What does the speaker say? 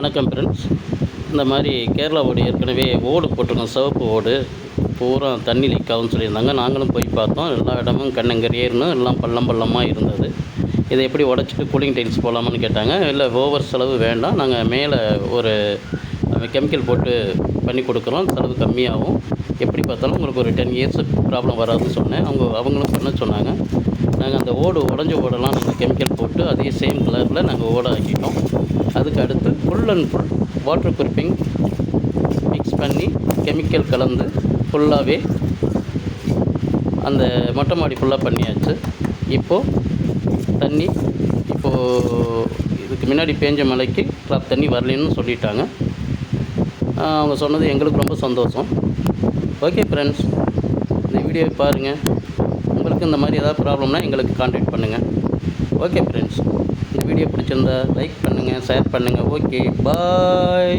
வணக்கம் ஃப்ரெண்ட்ஸ். இந்த மாதிரி கேரளா ஓடு ஏற்கனவே ஓடு போட்டிருக்கோம், சிவப்பு ஓடு பூரா தண்ணி லீக் ஆகும்னு சொல்லியிருந்தாங்க. நாங்களும் போய் பார்த்தோம். எல்லா இடமும் கண்ணங்கரேர்னு எல்லாம் பள்ளமாக இருந்தது. இதை எப்படி உடச்சிட்டு கூலிங் டைல்ஸ் போடலாமான்னு கேட்டாங்க. இல்லை, ஓவர் செலவு வேண்டாம், நாங்கள் மேலே ஒரு கெமிக்கல் போட்டு பண்ணி கொடுக்குறோம், செலவு கம்மியாகும், எப்படி பார்த்தாலும் உங்களுக்கு ஒரு 10 இயர்ஸ் ப்ராப்ளம் வராதுன்னு சொன்னேன். அவங்களும் பண்ண சொன்னாங்க. நாங்கள் அந்த உடஞ்ச ஓடெல்லாம் நாங்கள் கெமிக்கல் போட்டு அதே சேம் கலரில் நாங்கள் ஓடை ஆக்கிட்டோம். அதுக்கு அடுத்து full and full water proofing mix பண்ணி கெமிக்கல் கலந்து ஃபுல்லாகவே அந்த மொட்டை மாடி ஃபுல்லாக பண்ணியாச்சு. இப்போது இதுக்கு முன்னாடி பேஞ்ச மழைக்கு ட்ராப் தண்ணி வரலன்னு சொல்லிட்டாங்க. அவங்க சொன்னது எங்களுக்கு ரொம்ப சந்தோஷம். ஓகே ஃப்ரெண்ட்ஸ், இந்த வீடியோவை பாருங்கள். உங்களுக்கு இந்த மாதிரி ஏதாவது ப்ராப்ளம்னா எங்களுக்கு கான்டாக்ட் பண்ணுங்கள். ஓகே ஃப்ரெண்ட்ஸ், இந்த வீடியோ பிடிச்சிருந்தா லைக் பண்ணுங்கள், ஷேர் பண்ணுங்கள். ஓகே, பாய்.